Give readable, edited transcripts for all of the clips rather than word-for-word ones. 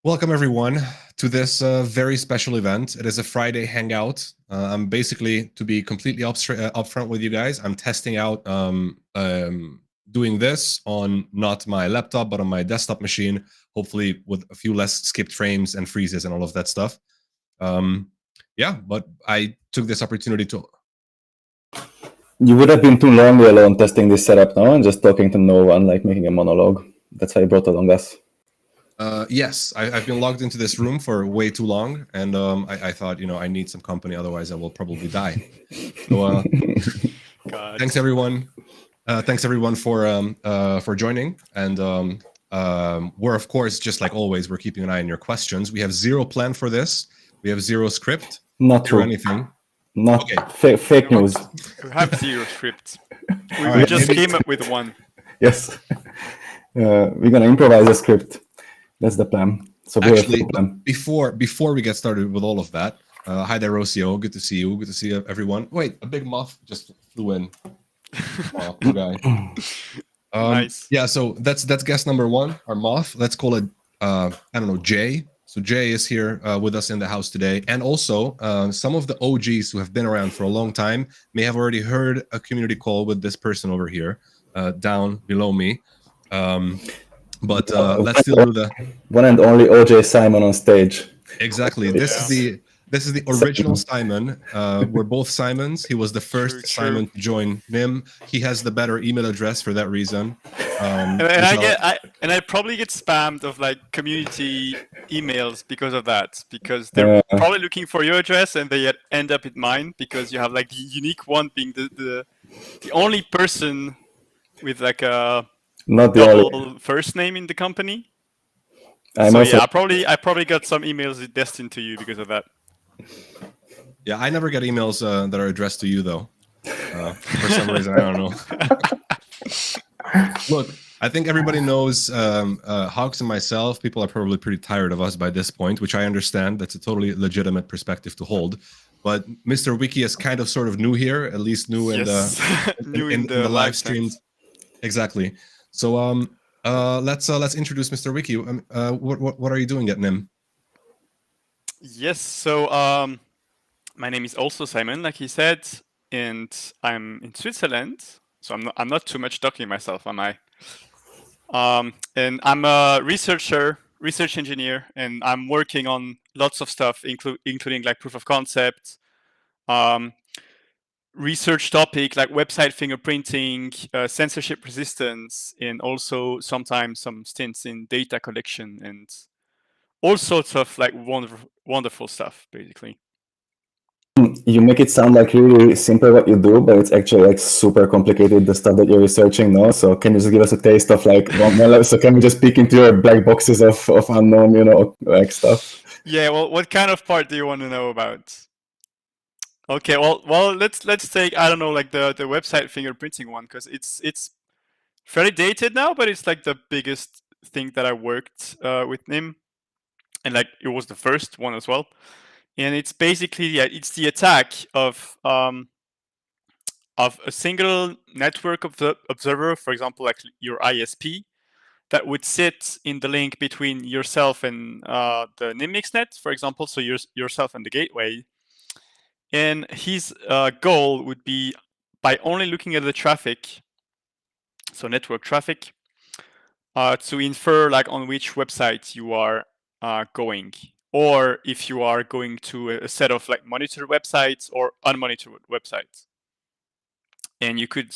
Welcome everyone to this very special event. It is a Friday hangout. I'm basically, to be completely upfront with you guys, I'm testing out doing this on not my laptop, but on my desktop machine, hopefully with a few less skipped frames and freezes and all of that stuff. Yeah, but I took this opportunity to... You would have been too long alone testing this setup now and just talking to no one, like making a monologue. That's why I brought along us. Yes, I've been logged into this room for way too long, and I thought, I need some company, otherwise I will probably die. So, thanks everyone. Thanks everyone for joining, and we're of course, just like always, we're keeping an eye on your questions. We have zero plan for this. We have zero script. Not true. Anything. Not okay. Fake news. We have zero script. We just came up with one. Yes. We're gonna improvise a script. That's the plan. So actually, before we get started with all of that, hi there, Rocio. Good to see you. Good to see everyone. Wait, a big moth just flew in. Oh, poor guy. Nice. Yeah, so that's guest number one, our moth. Let's call it I don't know, Jay. So Jay is here with us in the house today, and also some of the OGs who have been around for a long time may have already heard a community call with this person over here, down below me. But let's still do the one and only OJ Simon on stage. Exactly. This is the original Simon. We're both Simons. He was the first Simon to join NIM. He has the better email address for that reason. And I probably get spammed of like community emails because of that, because they're probably looking for your address and they end up at mine because you have like the unique one being the only person with like a not the double first name in the company. I probably got some emails destined to you because of that. Yeah, I never get emails that are addressed to you though. For some reason, I don't know. Look, I think everybody knows Hawks and myself. People are probably pretty tired of us by this point, which I understand. That's a totally legitimate perspective to hold. But Mr. Wiki is kind of sort of new here, at least new in the live streams. Exactly. So let's introduce Mr. Wiki. What are you doing at NIM? Yes, so my name is also Simon, like he said, and I'm in Switzerland. So I'm not too much talking myself, am I? And I'm a research engineer, and I'm working on lots of stuff, including like proof of concept, research topic like website fingerprinting, censorship resistance, and also sometimes some stints in data collection and all sorts of like wonderful stuff, basically. You make it sound like really simple what you do, but it's actually like super complicated, the stuff that you're researching now. So can you just give us a taste of like so can we just peek into your black boxes of unknown, like stuff? Yeah, well, what kind of part do you want to know about? Okay, well, let's take, I don't know, like the website fingerprinting one, because it's fairly dated now, but it's like the biggest thing that I worked with NIM, and like it was the first one as well. And it's basically, it's the attack of a single network of the observer, for example, like your ISP, that would sit in the link between yourself and the NIM mixnet, for example, so yourself and the gateway. And his goal would be, by only looking at the traffic, so network traffic, to infer like on which website you are going, or if you are going to a set of like monitored websites or unmonitored websites. And you could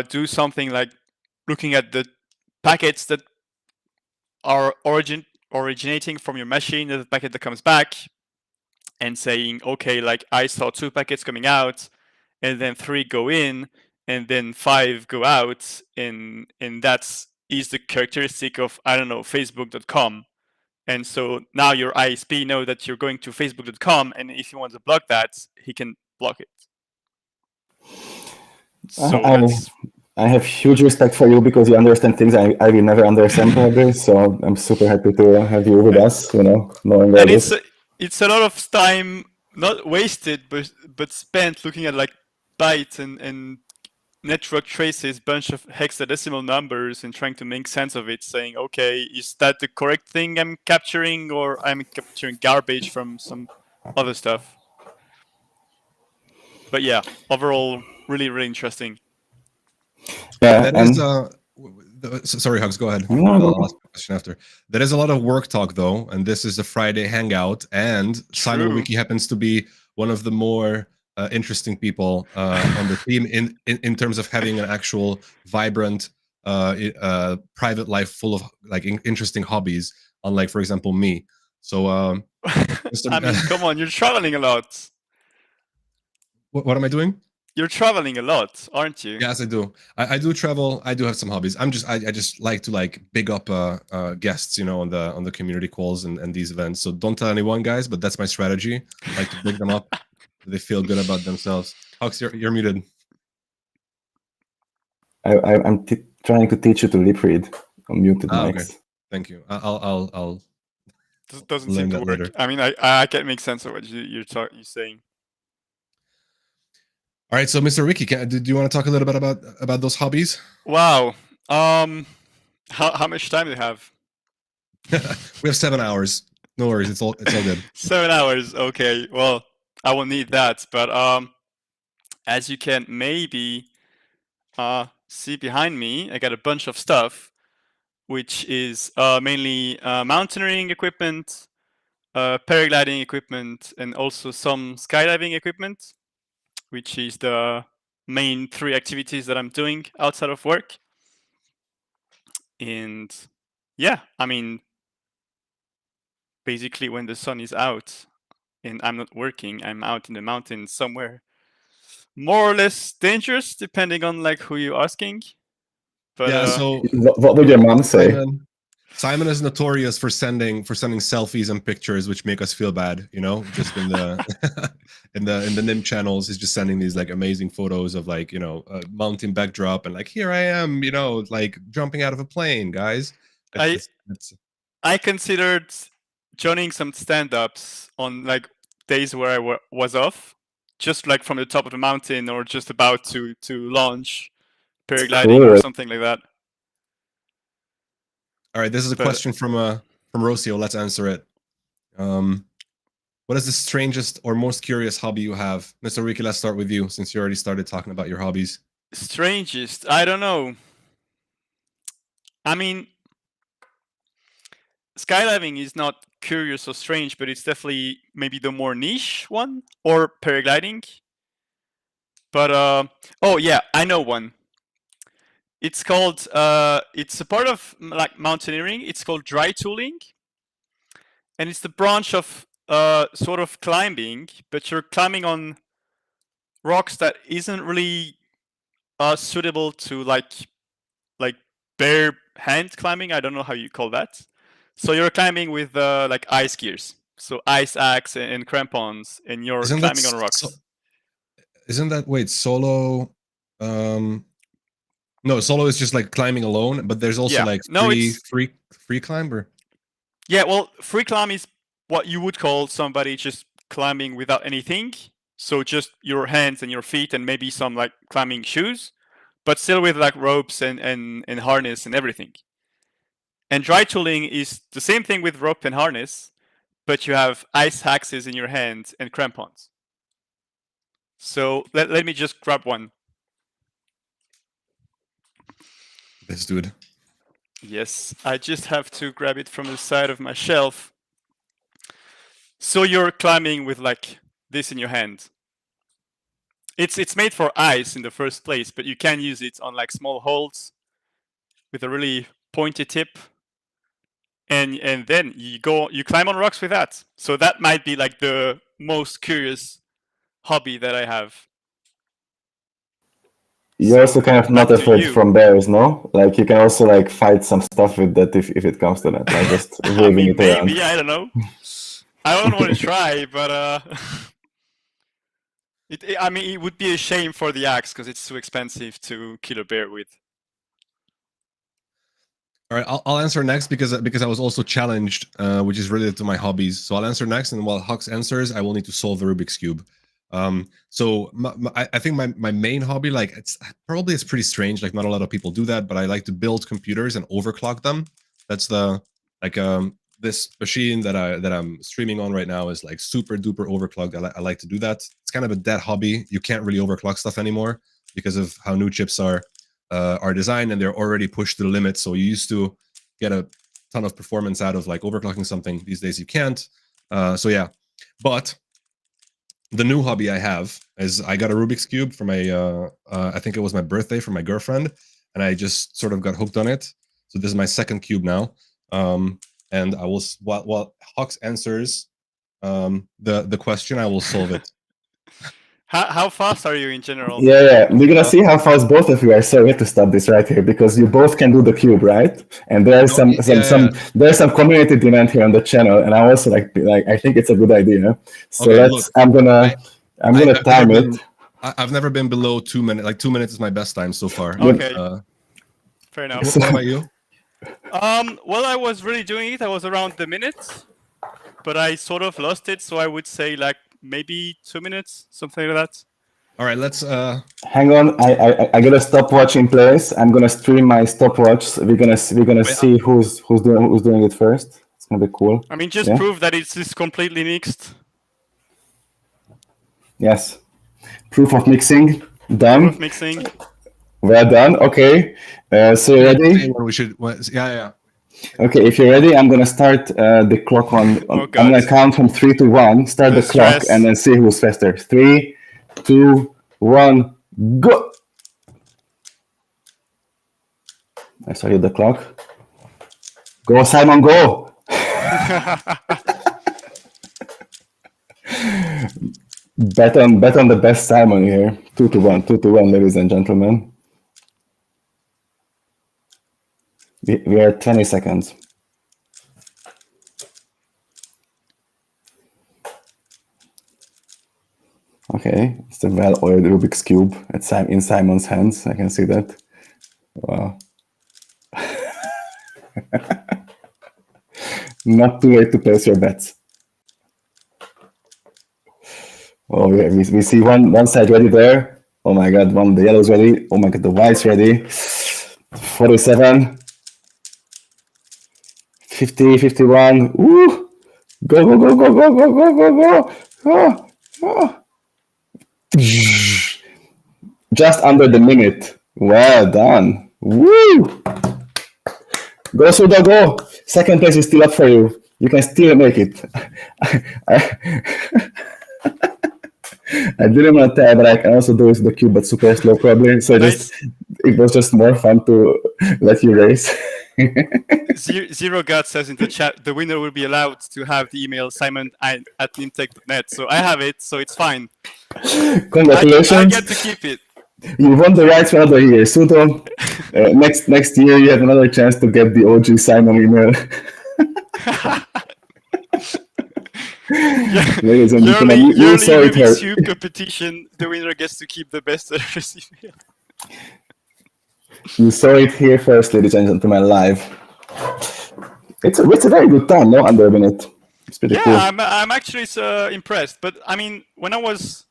do something like looking at the packets that are originating from your machine, the packet that comes back, and saying, okay, like I saw 2 packets coming out, and then 3 go in, and then 5 go out, and that's the characteristic of, I don't know, Facebook.com. And so now your ISP know that you're going to Facebook.com, and if he wants to block that, he can block it. So I have huge respect for you because you understand things I will never understand probably. So I'm super happy to have you with us, knowing all this. It's a lot of time, not wasted, but spent looking at like bytes and network traces bunch of hexadecimal numbers and trying to make sense of it, saying, okay, is that the correct thing I'm capturing, or I'm capturing garbage from some other stuff? But yeah, overall, really, really interesting. Yeah, That is sorry, Hugs, go ahead. No, I'll ask a question after. There is a lot of work talk though, and this is the Friday hangout, and Simon True. Wiki happens to be one of the more interesting people on the team in terms of having an actual vibrant private life full of like interesting hobbies, unlike, for example, me. So I mean, come on, you're traveling a lot. what am I doing? You're traveling a lot, aren't you? Yes, I do. I do travel. I do have some hobbies. I just like to like big up guests, you know, on the community calls and these events. So don't tell anyone, guys, but that's my strategy. I like to big them up so they feel good about themselves. Hux, you're muted. I'm trying to teach you to lip read on muted Okay. mics. Thank you. I'll This doesn't learn seem to that work. later. I mean, I can't make sense of what you're saying. All right, so Mr. Wiki, do you want to talk a little bit about those hobbies? Wow. How much time do you have? We have 7 hours. No worries, it's all good. 7 hours. Okay. Well, I will need that, but as you can maybe see behind me, I got a bunch of stuff, which is mainly mountaineering equipment, paragliding equipment, and also some skydiving equipment, which is the main 3 activities that I'm doing outside of work. And yeah, I mean, basically when the sun is out and I'm not working, I'm out in the mountains somewhere more or less dangerous depending on like who you're asking. But Yeah, so What would your mom say? Simon is notorious for sending selfies and pictures which make us feel bad, you know, just in the in the NIM channels. He's just sending these like amazing photos of like, you know, a mountain backdrop and like, here I am, you know, like jumping out of a plane, guys. I considered joining some stand-ups on like days where I was off, just like from the top of the mountain or just about to launch paragliding or something like that. All right, this is a question from Rocio. Let's answer it. What is the strangest or most curious hobby you have? Mr. Riki, let's start with you since you already started talking about your hobbies. Strangest? I don't know. I mean, skydiving is not curious or strange, but it's definitely maybe the more niche one, or paragliding. But oh yeah, I know one. It's called it's a part of like mountaineering. It's called dry tooling, and it's the branch of sort of climbing, but you're climbing on rocks that isn't really suitable to like bare hand climbing. I don't know how you call that. So you're climbing with like ice gears, so ice axe and crampons, and you're climbing on rocks. Isn't that solo? No, solo is just like climbing alone, but there's also like free climber. Yeah, well, free climb is what you would call somebody just climbing without anything. So just your hands and your feet and maybe some like climbing shoes, but still with like ropes and harness and everything. And dry tooling is the same thing with rope and harness, but you have ice axes in your hands and crampons. So let me just grab one. This dude. Yes, I just have to grab it from the side of my shelf. So you're climbing with like this in your hand. It's made for ice in the first place, but you can use it on like small holes with a really pointy tip. And then you climb on rocks with that. So that might be like the most curious hobby that I have. You're also kind of not afraid from bears, no? Like you can also like fight some stuff with that if it comes to that. Like just waving it around. Maybe, I don't know. I don't want to try, but I mean, it would be a shame for the axe because it's too expensive to kill a bear with. All right, I'll answer next because I was also challenged, which is related to my hobbies. So I'll answer next, and while Hux answers, I will need to solve the Rubik's Cube. So I think my main hobby, like it's pretty strange. Like not a lot of people do that, but I like to build computers and overclock them. That's the like this machine that I'm streaming on right now is like super duper overclocked. I like to do that. It's kind of a dead hobby. You can't really overclock stuff anymore because of how new chips are designed, and they're already pushed to the limit. So you used to get a ton of performance out of like overclocking something. These days you can't. So yeah, but the new hobby I have is I got a Rubik's Cube for my, I think it was my birthday for my girlfriend, and I just sort of got hooked on it. So this is my second cube now. And I will, while Hux answers the question, I will solve it. How fast are you in general? Yeah, we're gonna see how fast both of you are. So we have to stop this right here because you both can do the cube, right? And there's there's some community demand here on the channel, and I also like I think it's a good idea. So Okay, let's. look, I'm gonna time it. I've never been below 2 minutes. Like 2 minutes is my best time so far. Okay, fair enough. What about you? Well, I was really doing it. I was around the minute, but I sort of lost it. So I would say like maybe 2 minutes, something like that. All right, let's. Hang on, I got a stopwatch in place. I'm gonna stream my stopwatch. We're gonna see who's doing it first. It's gonna be cool. I mean, just prove that it's completely mixed. Yes, proof of mixing done. Proof of mixing. Well done. Okay, so you ready? We should. Yeah. Okay, if you're ready, I'm gonna start the clock on. Oh, I'm gonna count from 3 to 1. Start the clock and then see who's faster. 3, 2, 1, go! I saw you the clock. Go, Simon, go! bet on the best Simon here. 2 to 1, 2 to 1, ladies and gentlemen. We are at 20 seconds. Okay, it's a well-oiled Rubik's Cube in Simon's hands. I can see that. Wow. Not too late to place your bets. Oh, yeah, we see one side ready there. Oh my God, the yellow's ready. Oh my God, the white's ready. 47. 50, 51. Woo! Go, go, go, go, go, go, go, go, go. Oh, oh. Just under the minute. Well done. Woo! Go, Suda, go. Second place is still up for you. You can still make it. I didn't want to tell, but I can also do it with the cube, but super slow probably. So nice. It was just more fun to let you race. Zero God says in the chat, the winner will be allowed to have the email simon@nimtech.net. So I have it, so it's fine. Congratulations. I get to keep it. You won the rights for another year. Sudo, next year you have another chance to get the OG Simon email. Ladies and gentlemen, you saw it here. Tube competition, the winner gets to keep the best recipe. You saw it here first, ladies and gentlemen, live. It's a very good time, no? Under a minute. It's pretty cool. Yeah, I'm actually impressed. But I mean, when I was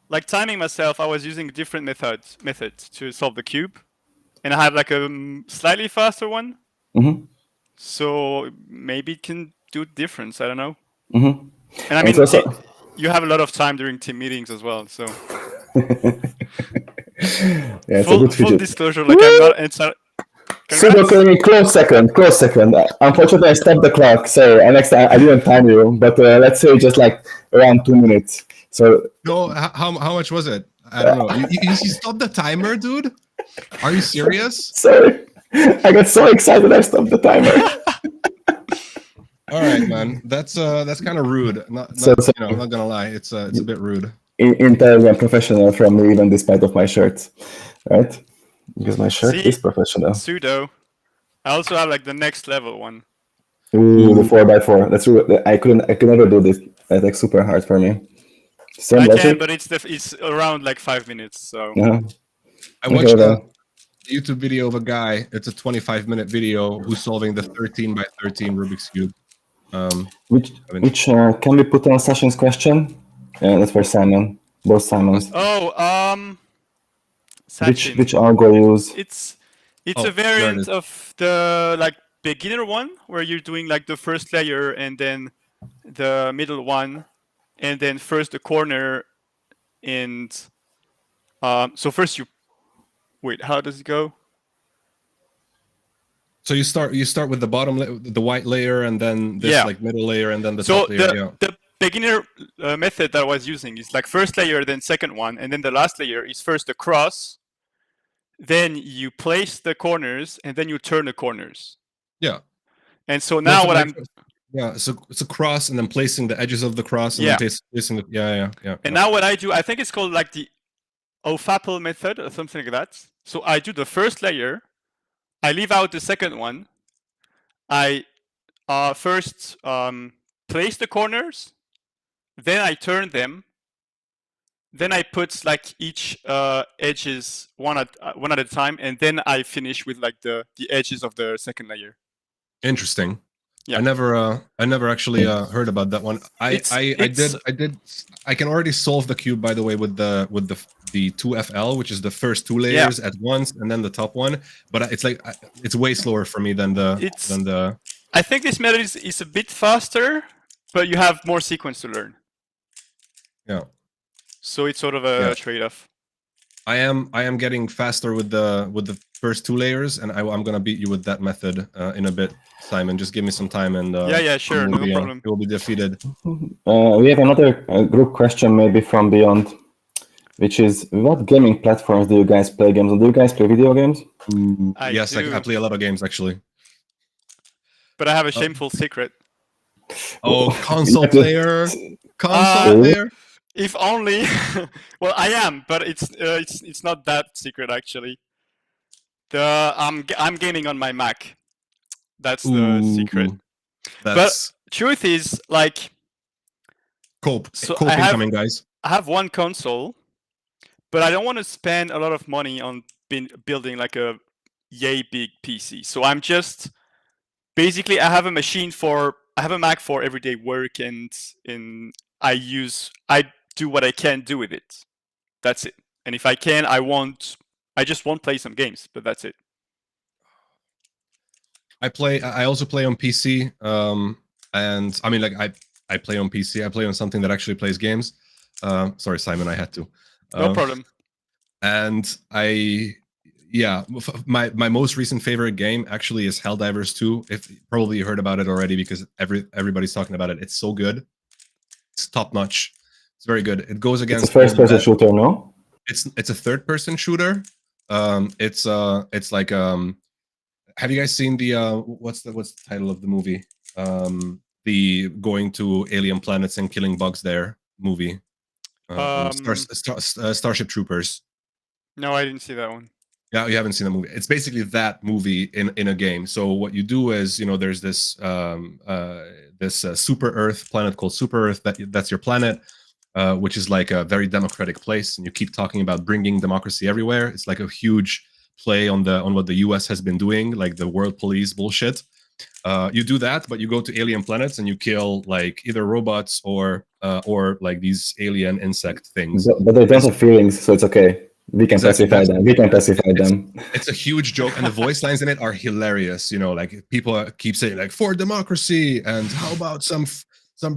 like timing myself, I was using different methods to solve the cube, and I have like a slightly faster one. Mm-hmm. So maybe it can do difference. I don't know. Mm-hmm. And I mean, you have a lot of time during team meetings as well. So yeah, full disclosure, like I'm not inside. Super close second. Unfortunately, I stopped the clock. Sorry, next time I didn't time you, but let's say just like around 2 minutes. So no, how much was it? I don't know. You stopped the timer, dude? Are you serious? Sorry, I got so excited I stopped the timer. All right, man. That's kind of rude. Not I'm not gonna lie. It's a bit rude. Entirely unprofessional from me, even despite of my shirt, right? Because my shirt is professional. Pseudo. I also have like the next level one. Ooh, the 4x4. That's true. I could never do this. That's like super hard for me. I can, but it's around like 5 minutes. So I watched a YouTube video of a guy. It's a 25-minute video who's solving the 13x13 Rubik's Cube. Which can we put on Session's question? Yeah, that's for Simon. Both Simons. Oh, Which Sachin. algo you use? It's Oh, a there it variant is. of the like beginner one where you're doing like the first layer and then the middle one, and then first the corner, and so first you wait. How does it go? So you start with the bottom, the white layer, and then this Yeah. like middle layer, and then the So top layer. the beginner method that I was using is like first layer, then second one, and then the last layer is first the cross, then you place the corners, and then you turn the corners. Yeah. And so No, now so what like, I'm yeah, so it's a cross, and then placing the edges of the cross, and Yeah. then placing the yeah. And now what I do, I think it's called like the OFAPL method or something like that. So I do the first layer, I leave out the second one, I first place the corners, then I turn them, then I put like each edges one at a time, and then I finish with like the edges of the second layer. Interesting. Yeah. I never actually heard about that one. I can already solve the cube, by the way, with the 2FL, which is the first two layers at once and then the top one. But it's like it's way slower for me than the. I think this method is a bit faster, but you have more sequence to learn. Yeah. So it's sort of a trade-off. I am getting faster with the first two layers, and I'm gonna beat you with that method in a bit, Simon. Just give me some time, and yeah, sure, no problem. It will be defeated. We have another group question, maybe from beyond, which is, what gaming platforms do you guys play games on? Do you guys play video games? Yes, I play a lot of games actually. But I have a shameful secret. Oh, console player. If only. Well, I am, but it's not that secret actually. I'm gaming on my Mac. That's the secret. But truth is, like, cope I have, incoming, guys. I have one console, but I don't want to spend a lot of money on building like a yay big PC. So I'm just basically I have a Mac for everyday work, and I do what I can do with it. That's it. And if I can, I just won't play some games, but that's it. I also play on PC. And I mean, like I play on PC. I play on something that actually plays games. Sorry, Simon, I had to. No problem. And my most recent favorite game actually is Helldivers 2. If probably you heard about it already because everybody's talking about it. It's so good. It's top notch. It's very good. It goes against. It's a first-person shooter, no? It's a third-person shooter. It's like have you guys seen the what's the title of the movie? The going to alien planets and killing bugs there movie. Starship Troopers. No, I didn't see that one. Yeah, you haven't seen the movie. It's basically that movie in a game. So what you do is, there's this Super Earth planet called Super Earth. That's your planet, which is like a very democratic place, and you keep talking about bringing democracy everywhere. It's like a huge play on what the U.S. has been doing, like the world police bullshit. You do that, but you go to alien planets and you kill like either robots or like these alien insect things. But they don't have feelings, so it's okay. We can pacify them. It's a huge joke, and the voice lines in it are hilarious. Like people keep saying like "for democracy" and "how about some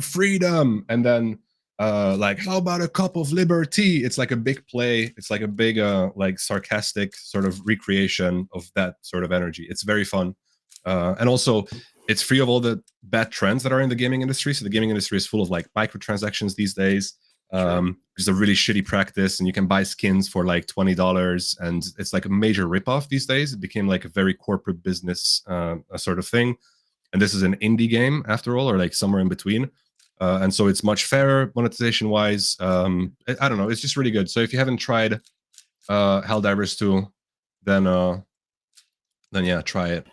freedom," and then like "how about a cup of liberty?" It's like a big play. It's like a big like sarcastic sort of recreation of that sort of energy. It's very fun, and also it's free of all the bad trends that are in the gaming industry. So the gaming industry is full of like microtransactions these days. It's a really shitty practice, and you can buy skins for like $20, and it's like a major ripoff these days. It became like a very corporate business sort of thing, and this is an indie game after all, or like somewhere in between, and so it's much fairer monetization wise. I don't know, it's just really good. So if you haven't tried Helldivers 2, then yeah, try it.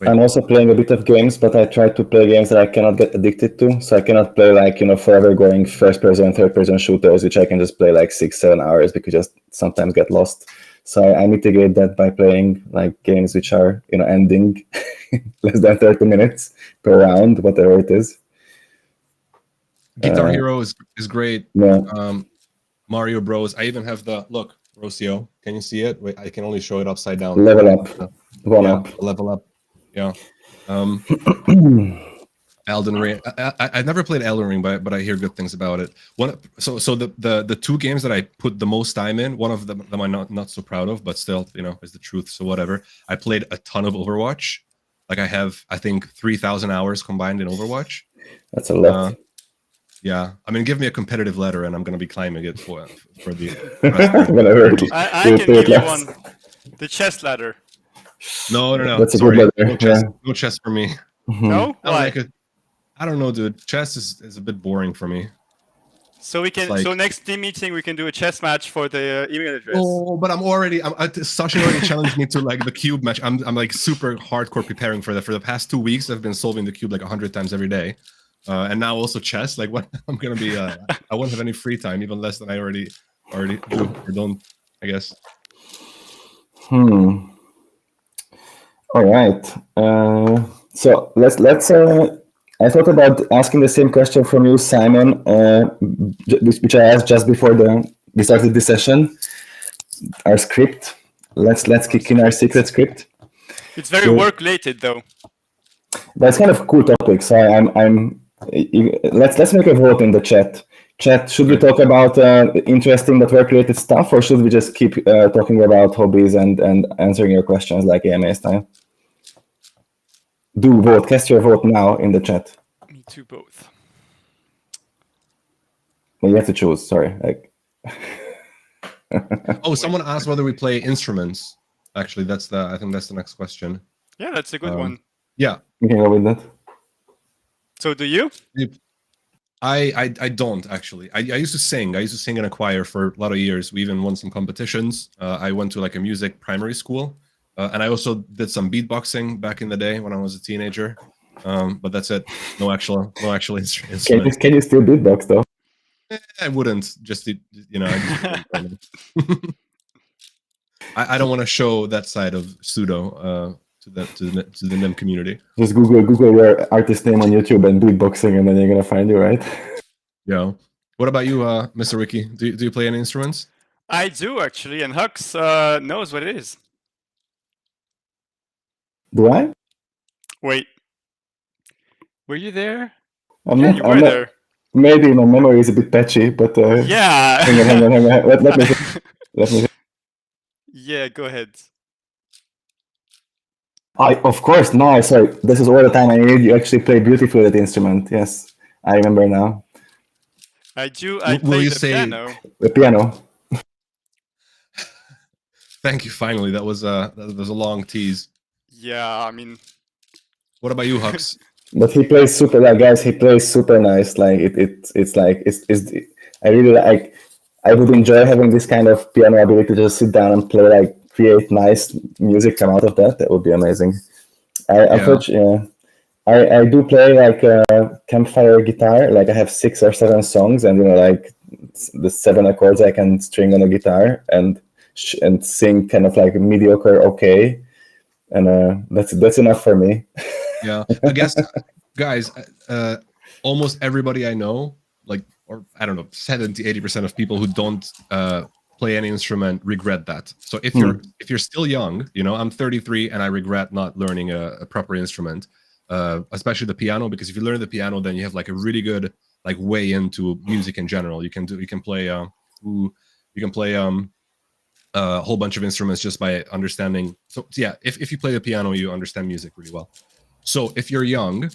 I'm also playing a bit of games, but I try to play games that I cannot get addicted to. So I cannot play like, forever going first-person, third-person shooters, which I can just play like 6-7 hours because I just sometimes get lost. So I mitigate that by playing like games which are, ending less than 30 minutes per round, whatever it is. Guitar Hero is great. Yeah. Mario Bros. I even have the look, Rocio. Can you see it? Wait, I can only show it upside down. Level up. One yeah, up. level up. Yeah. Elden Ring. I've never played Elden Ring, but I hear good things about it. So the two games that I put the most time in, one of them I'm not so proud of, but still, is the truth. So whatever. I played a ton of Overwatch. Like I have, I think 3,000 hours combined in Overwatch. That's a lot. Yeah, I mean, give me a competitive ladder, and I'm gonna be climbing it for the. Whatever. I can give you one. The chest ladder. No. That's a Sorry. good ladder. No chess for me. No, why? I don't know, dude. Chess is a bit boring for me. So we can. So next team meeting, we can do a chess match for the email address. Oh, but Sasha already challenged me to like the cube match. I'm like super hardcore preparing for that. For the past 2 weeks, I've been solving the cube like 100 times every day, and now also chess. Like, what I'm gonna be? I won't have any free time, even less than I already do or don't. I guess. All right. So let's. I thought about asking the same question from you, Simon, which I asked just before we started this session. Our script. Let's kick in our secret script. It's very work related, though. But it's kind of a cool topic. So let's make a vote in the chat. Chat, should we talk about interesting but work related stuff, or should we just keep talking about hobbies and answering your questions like AMA style? Do vote. Cast your vote now in the chat. Me too, both. Well, you have to choose. Sorry. Oh, someone asked whether we play instruments. Actually, I think that's the next question. Yeah, that's a good one. Yeah, we can go with that. So, do you? I don't actually. I used to sing. I used to sing in a choir for a lot of years. We even won some competitions. I went to like a music primary school. And I also did some beatboxing back in the day when I was a teenager, but that's it. No actual instruments. Can you still beatbox though? I wouldn't. I don't want to show that side of pseudo to the NIM community. Just Google your artist name on YouTube and beatboxing, and then you're gonna find you, right? Yeah. What about you, Mr. Ricky? Do you play any instruments? I do actually, and Hux knows what it is. Do I? Wait. Were you there? I'm you were there. Maybe my memory is a bit patchy, but yeah. hang on. Let me. Yeah, go ahead. Of course, no. Sorry, this is all the time I need. You actually play beautifully that instrument. Yes, I remember now. I do. I play the piano. The piano. Thank you. Finally, that was a long tease. Yeah, I mean. What about you, Hux? But he plays super, guys. He plays super nice. Like it's like I really like. I would enjoy having this kind of piano ability to just sit down and play, like create nice music come out of that. That would be amazing. I do play like a campfire guitar. Like I have 6 or 7 songs, and like the 7 accords I can string on a guitar and sing kind of like mediocre, okay. And that's enough for me. Yeah, I guess, guys, almost everybody I know, like, or I don't know, 70-80% of people who don't play any instrument regret that. So if you're still young, I'm 33 and I regret not learning a proper instrument, especially the piano, because if you learn the piano, then you have like a really good like way into music in general. You can play a whole bunch of instruments just by understanding. So yeah, if you play the piano, you understand music really well. So if you're young,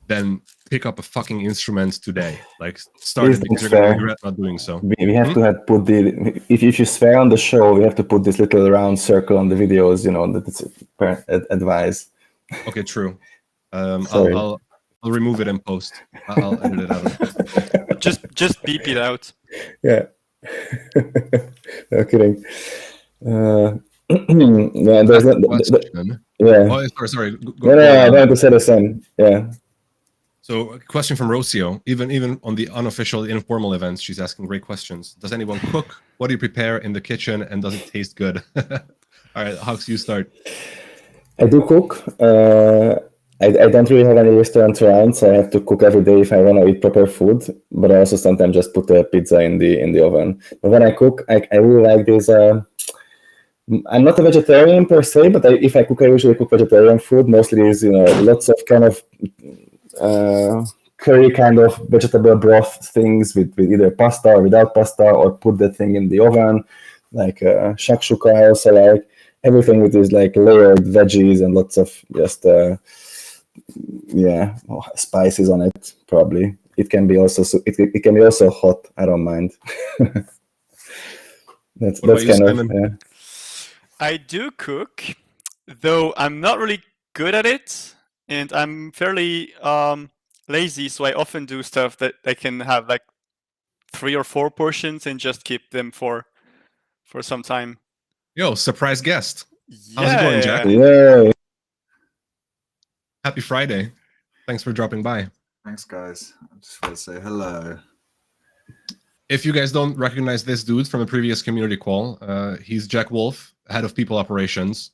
then pick up a fucking instrument today. Like start it, because you're gonna regret not doing so. We have to put if you swear on the show, we have to put this little round circle on the videos. That it's advice. Okay, true. I'll remove it in post. I'll edit it out. Just beep it out. Yeah. No kidding. Yeah, there's yeah. Oh, sorry. No, I wanted to say the same. Yeah. So, a question from Rocio. Even on the unofficial, informal events, she's asking great questions. Does anyone cook? What do you prepare in the kitchen, and does it taste good? All right, Hux, you start. I do cook. I don't really have any restaurants around, so I have to cook every day if I want to eat proper food. But I also sometimes just put a pizza in the oven. But when I cook, I really like this. I'm not a vegetarian per se, but if I cook, I usually cook vegetarian food. Mostly is lots of kind of curry kind of vegetable broth things with either pasta or without pasta, or put that thing in the oven, like shakshuka. I also like everything with these like layered veggies and lots of just spices on it. Probably it can be also it can be also hot. I don't mind. that's What about you, kind of Simon? I do cook, though I'm not really good at it, and I'm fairly lazy, so I often do stuff that I can have like 3 or 4 portions and just keep them for some time. Yo, surprise guest. Yeah. How's it going, Jack? Yay. Happy Friday. Thanks for dropping by. Thanks, guys. I just want to say hello. If you guys don't recognize this dude from a previous community call, he's Jack Wolf, head of people operations.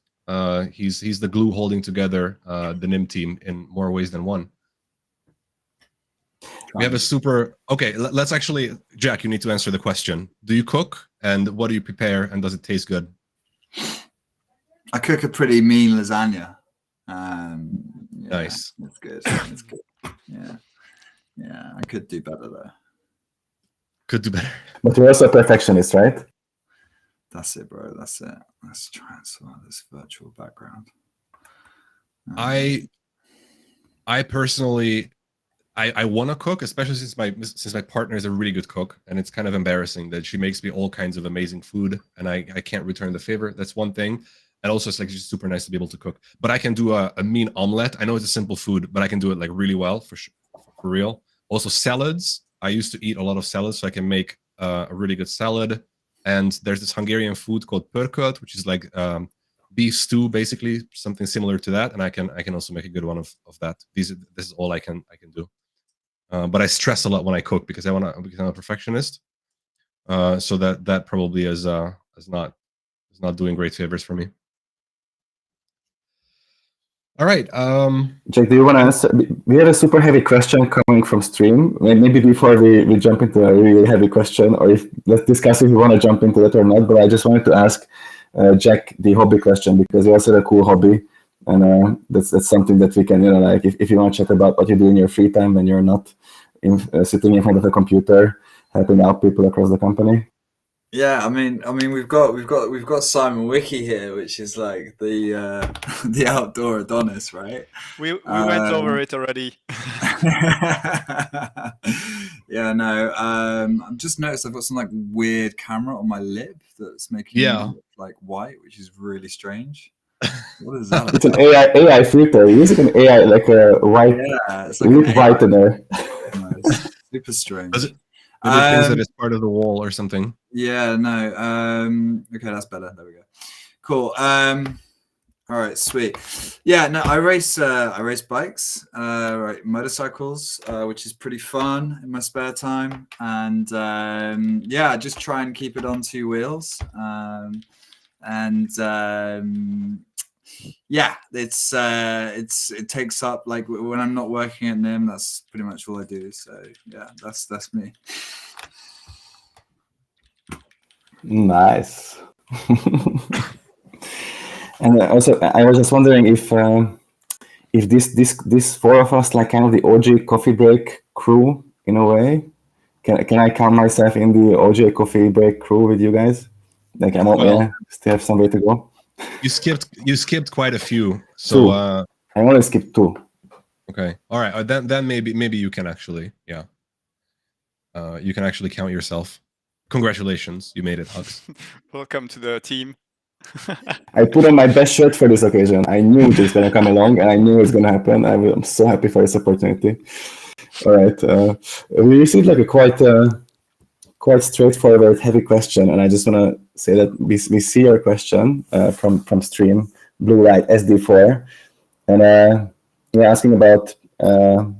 He's the glue holding together the NIM team in more ways than one. We have a super... Okay, let's actually... Jack, you need to answer the question. Do you cook? And what do you prepare? And does it taste good? I cook a pretty mean lasagna. Nice. It's good. It's good. Yeah. I could do better though. Could do better. But you're also a perfectionist, right? That's it, bro. That's it. Let's try and sort this virtual background. I personally, I want to cook, especially since my partner is a really good cook, and it's kind of embarrassing that she makes me all kinds of amazing food, and I can't return the favor. That's one thing. And also, it's like just super nice to be able to cook. But I can do a mean omelet. I know it's a simple food, but I can do it like really well for real. Also, salads. I used to eat a lot of salads, so I can make a really good salad. And there's this Hungarian food called pörkölt, which is like beef stew, basically something similar to that. And I can also make a good one of that. This is all I can do. But I stress a lot when I cook because I'm a perfectionist. So that probably is not doing great favors for me. All right. Jake, do you want to answer? We have a super heavy question coming from stream. Maybe before we jump into a really heavy question, or let's discuss if you want to jump into that or not. But I just wanted to ask Jack the hobby question, because he also had a cool hobby, and that's something that we can, like if you want to chat about what you do in your free time when you're not sitting in front of a computer helping out people across the company. Yeah, I mean, we've got Simon Wiki here, which is like the outdoor Adonis, right? We went over it already. Yeah, no. I've just noticed I've got some like weird camera on my lip that's making me look like white, which is really strange. What is that? It's an AI filter. You're using an AI like a white it's like lip whitener. Nice. Super strange. Does it thinks that it's part of the wall or something? Yeah, no. Okay, that's better. There we go. Cool. All right, sweet. Yeah, no, I race bikes, right, motorcycles, which is pretty fun in my spare time, and yeah, I just try and keep it on 2 wheels, yeah, it takes up, like when I'm not working at NIM, that's pretty much all I do. So yeah, that's me. Nice. And also, I was just wondering if this 4 of us, like kind of the OG coffee break crew in a way, can I count myself in the OG coffee break crew with you guys? Like still have some way to go. You skipped quite a few. So 2. I only skipped 2. Okay. All right. Then maybe you can actually, you can actually count yourself. Congratulations, you made it, Hugs. Welcome to the team. I put on my best shirt for this occasion. I knew it was going to come along, and I knew it was going to happen. I'm so happy for this opportunity. All right. We received like a quite straightforward, heavy question, and I just want to say that we see your question from stream, Blue Light SD4, and we're asking about NIM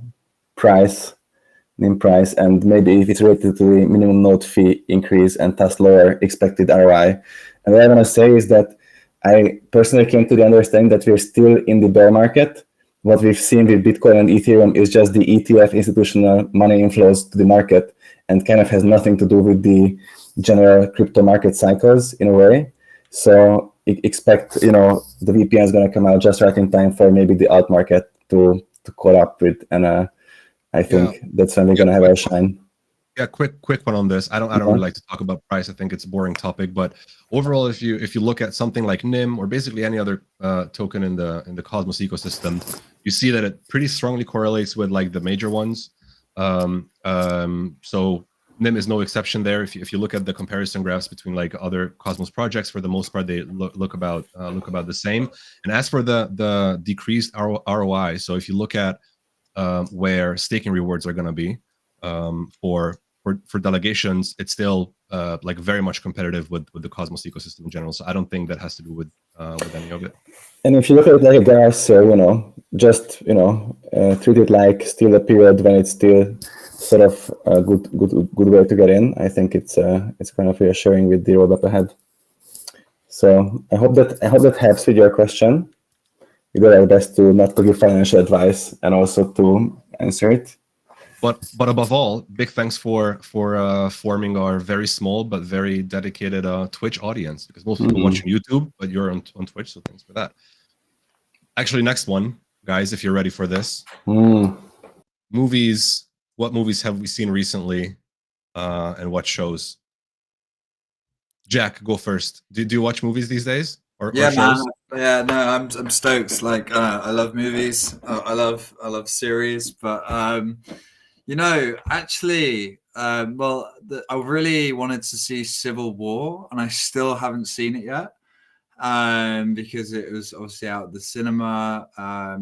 price, and maybe if it's related to the minimum node fee increase and thus lower expected ROI. And what I want to say is that I personally came to the understanding that we're still in the bear market, what we've seen with Bitcoin and Ethereum is just the ETF institutional money inflows to the market, and kind of has nothing to do with the general crypto market cycles in a way. So expect, the VPN is going to come out just right in time for maybe the alt market to caught up with, and I think that's when we're going to have our shine. Yeah, quick one on this. I don't really like to talk about price. I think it's a boring topic. But overall, if you look at something like NIM or basically any other token in the Cosmos ecosystem, you see that it pretty strongly correlates with like the major ones. So NIM is no exception there. If you look at the comparison graphs between like other Cosmos projects, for the most part, they look about the same. And as for the decreased ROI, so if you look at where staking rewards are going to be for delegations, it's still like very much competitive with the Cosmos ecosystem in general. So I don't think that has to do with any of it. And if you look at it like a gas, so just treat it like still a period when it's still sort of a good way to get in. I think it's kind of reassuring with the roadmap ahead. So I hope that helps with your question. We did our best to not to give financial advice and also to answer it. But above all, big thanks for forming our very small but very dedicated Twitch audience, because most people watch on YouTube, but you're on Twitch, so thanks for that. Actually, next one, guys, if you're ready for this. Movies. What movies have we seen recently, and what shows? Jack, go first. Do you watch movies these days? Or shows? Man. Yeah, no, I'm stoked. Like, I love movies. I love series, but actually, I really wanted to see Civil War, and I still haven't seen it yet, because it was obviously out at the cinema.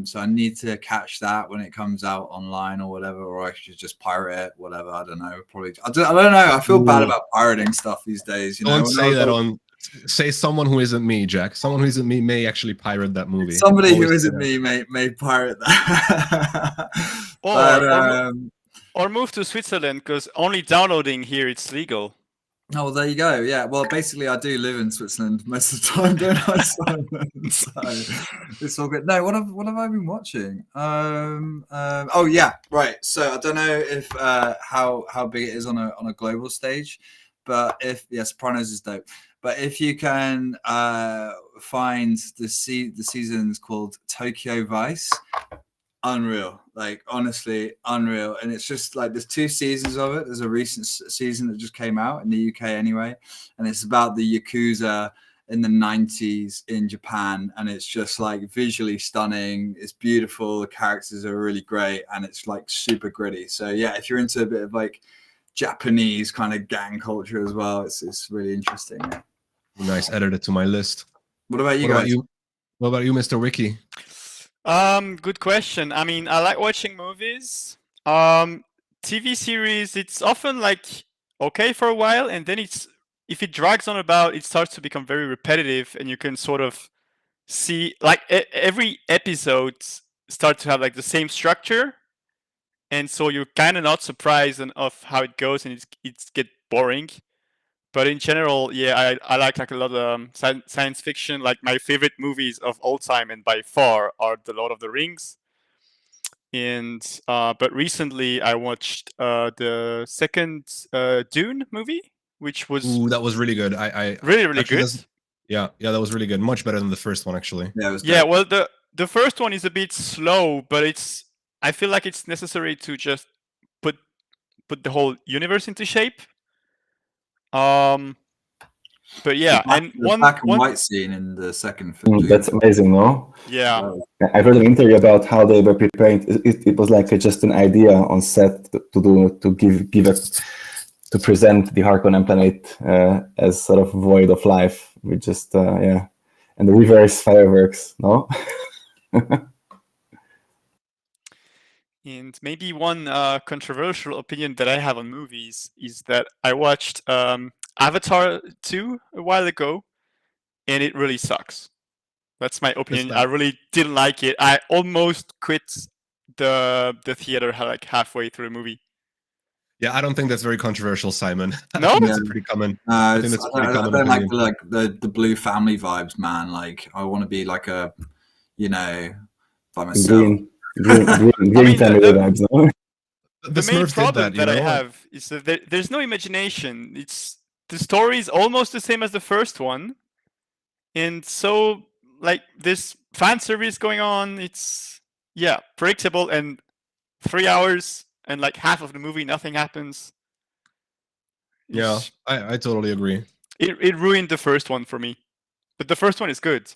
So I need to catch that when it comes out online or whatever, or I should just pirate it, whatever. I don't know. Probably. I don't know. I feel bad about pirating stuff these days. Don't say that on. Say someone who isn't me, Jack. Someone who isn't me may actually pirate that movie. Somebody who isn't me may pirate that. Or move to Switzerland, because only downloading here it's legal. Oh, well, there you go. Yeah. Well, basically, I do live in Switzerland most of the time, don't I? So it's all good. No, what have I been watching? Oh yeah, right. So I don't know if how big it is on a global stage, but Sopranos is dope. But if you can find the seasons called Tokyo Vice, unreal, like honestly unreal. And it's just like there's 2 seasons of it. There's a recent season that just came out in the UK anyway, and it's about the Yakuza in the 90s in Japan, and it's just like visually stunning. It's beautiful, the characters are really great, and it's like super gritty. So yeah, if you're into a bit of like Japanese kind of gang culture as well, it's really interesting. Yeah. Nice, added it to my list. What about you guys? What about you, Mr. Wiki? Good question. I mean, I like watching movies. TV series, it's often like okay for a while, and then if it drags on about, it starts to become very repetitive, and you can sort of see like every episode start to have like the same structure, and so you're kind of not surprised of how it goes, and it's get boring. But in general, yeah, I like a lot of science fiction. Like my favorite movies of all time, and by far, are The Lord of the Rings. And but recently I watched the second Dune movie, which was that was really good. I really good. Yeah, that was really good. Much better than the first one, actually. Yeah, it was yeah. Well, the first one is a bit slow, but I feel like it's necessary to just put the whole universe into shape. But yeah, and the black and white scene in the second film. That's amazing, no? Yeah. I read an interview about how they were preparing. It was like just an idea on set to present the Harkonnen planet as sort of void of life, with just and the reverse fireworks, no? And maybe one controversial opinion that I have on movies is that I watched Avatar 2 a while ago, and it really sucks. That's my opinion. I really didn't like it. I almost quit the theater like halfway through the movie. Yeah, I don't think that's very controversial, Simon. No, that's pretty common. I think that's pretty common. I don't like the Blue family vibes, man. Like I want to be like by myself. Green family vibes, no? The main Smurfs did problem that, you I know? have is that there's no imagination. The story is almost the same as the first one, and so like this fan service going on. It's predictable, and 3 hours and like half of the movie nothing happens. Yeah, I totally agree. It ruined the first one for me, but the first one is good.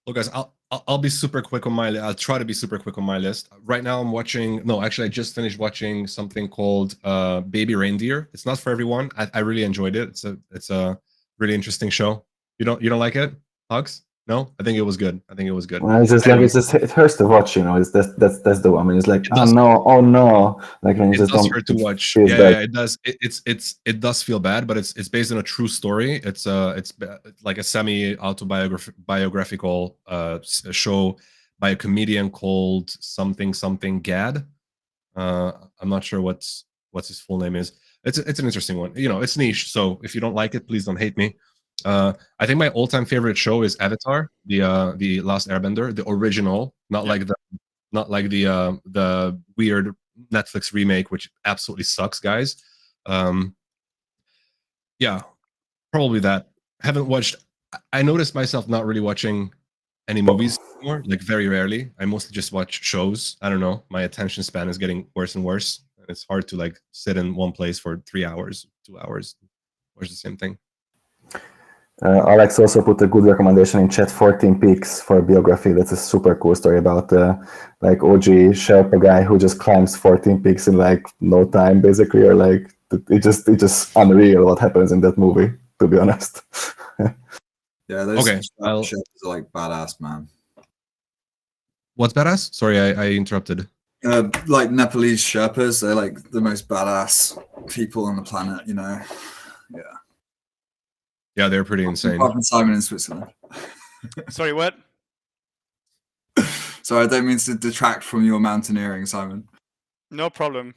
Look, guys, I'll be super quick on my. I'll try to be super quick on my list. Right now, I'm watching. No, actually, I just finished watching something called Baby Reindeer. It's not for everyone. I really enjoyed it. It's a really interesting show. You don't like it, Hugs? No, I think it was good. Well, it's just Anyways, like it hurts to watch, you know. That's the one. I mean, it's like, it does, oh no, like when you it just does don't. hurt to It watch. feels Yeah, bad. yeah, it does. It does feel bad, but it's based on a true story. It's like a semi autobiographical show by a comedian called something Gad. I'm not sure what's his full name is. It's an interesting one. You know, it's niche. So if you don't like it, please don't hate me. I think my all-time favorite show is Avatar, the Last Airbender, the original, not like the weird Netflix remake, which absolutely sucks, guys. Yeah, probably that. Haven't watched. I noticed myself not really watching any movies anymore, like very rarely. I mostly just watch shows. I don't know. My attention span is getting worse and worse. It's hard to like sit in one place for 3 hours, 2 hours, watch the same thing. Alex also put a good recommendation in chat, 14 Peaks for a biography. That's a super cool story about like OG Sherpa guy who just climbs 14 peaks in like no time, basically, or like it just unreal what happens in that movie, to be honest. Yeah, those Okay, shows are like badass, man. What's badass? Sorry, I interrupted. Like Nepalese Sherpas, they're like the most badass people on the planet, you know. Yeah. Yeah, they're pretty insane. Apart from Simon in Switzerland. Sorry, what? Sorry, I don't mean to detract from your mountaineering, Simon. No problem.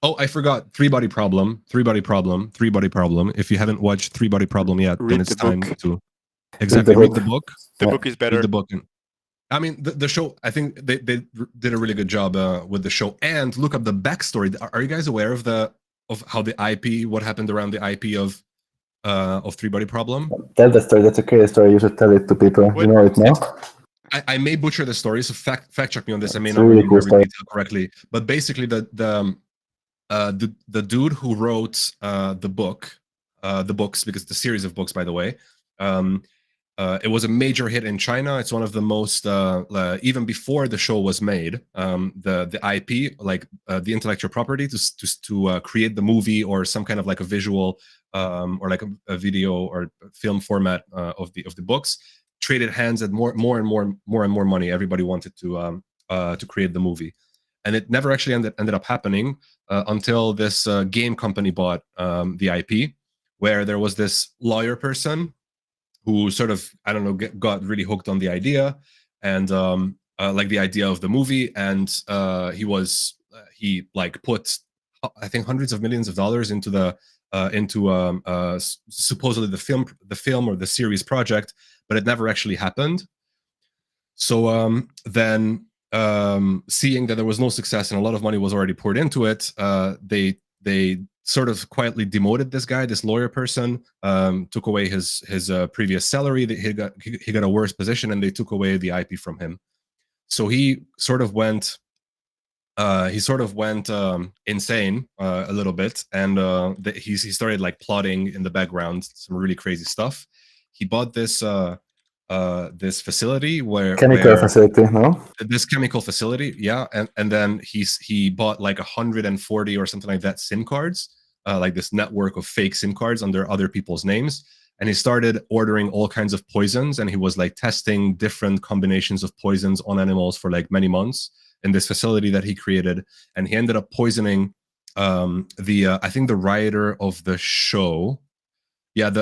Oh, I forgot. Three body problem. If you haven't watched Three Body Problem yet, Read then it's the time book. to exactly read the book. The Yeah. book is better. Read the book. I mean, the show. I think they did a really good job with the show. And look up the backstory. Are you guys aware of how the IP, what happened around the IP of Three Body Problem? Tell the story. That's a crazy story. You should tell it to people. What? You know it now. I may butcher the story, so fact check me on this. I may It's not a really remember cool every story. detail correctly, but basically the dude who wrote the books, because it's a series of books, by the way. It was a major hit in China. It's one of the most even before the show was made. The IP, like the intellectual property, to create the movie or some kind of like a visual or like a video or film format of the books, traded hands at more and more money. Everybody wanted to create the movie, and it never actually ended up happening until this game company bought the IP, where there was this lawyer person who sort of, I don't know, got really hooked on the idea and like the idea of the movie, and he like put, I think, hundreds of millions of dollars into supposedly the film or the series project, but it never actually happened. So then seeing that there was no success and a lot of money was already poured into it, they sort of quietly demoted this guy, this lawyer person, took away his previous salary. He got a worse position, and they took away the IP from him. So he sort of went insane a little bit, and he started like plotting in the background some really crazy stuff. He bought this this facility Chemical facility, no? This chemical facility, yeah, and then he bought like 140 or something like that SIM cards, like this network of fake SIM cards under other people's names, and he started ordering all kinds of poisons, and he was like testing different combinations of poisons on animals for like many months in this facility that he created, and he ended up poisoning I think the writer of the show, not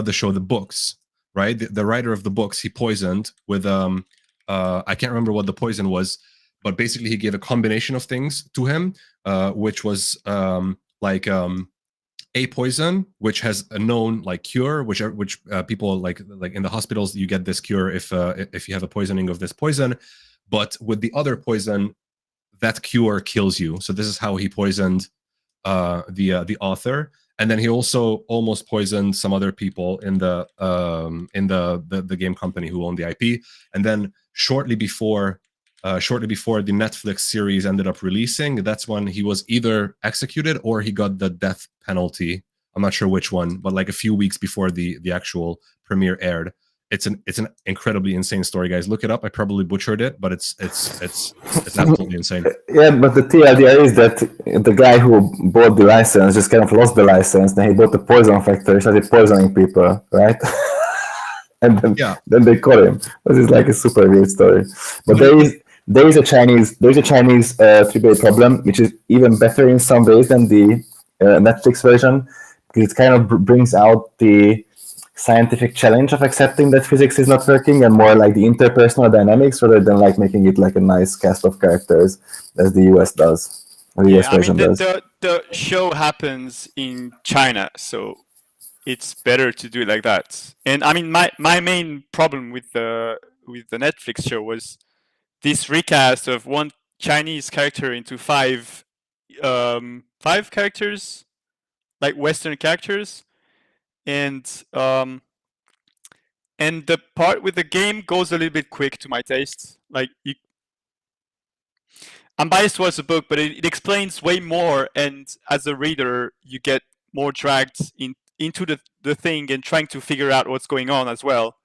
the show, the books, right? The writer of the books, he poisoned with I can't remember what the poison was, but basically he gave a combination of things to him, which was a poison which has a known like cure, which people like in the hospitals you get this cure if you have a poisoning of this poison, but with the other poison, that cure kills you. So this is how he poisoned the author, and then he also almost poisoned some other people in the game company who owned the IP. And then shortly before the Netflix series ended up releasing, that's when he was either executed or he got the death penalty. I'm not sure which one, but like a few weeks before the actual premiere aired. It's an incredibly insane story, guys. Look it up. I probably butchered it, but it's absolutely insane. Yeah, but the TLDR is that the guy who bought the license just kind of lost the license. Then he bought the poison factory, started poisoning people, right? And then they caught him. This is like a super weird story. But there is a Chinese AAA problem, which is even better in some ways than the Netflix version, because it kind of brings out the scientific challenge of accepting that physics is not working, and more like the interpersonal dynamics, rather than like making it like a nice cast of characters as the US does. Yeah, I mean the show happens in China, so it's better to do it like that. And I mean my main problem with the Netflix show was this recast of one Chinese character into five characters, like Western characters, and the part with the game goes a little bit quick to my taste. Like I'm biased towards the book, but it explains way more, and as a reader, you get more dragged into the thing and trying to figure out what's going on as well.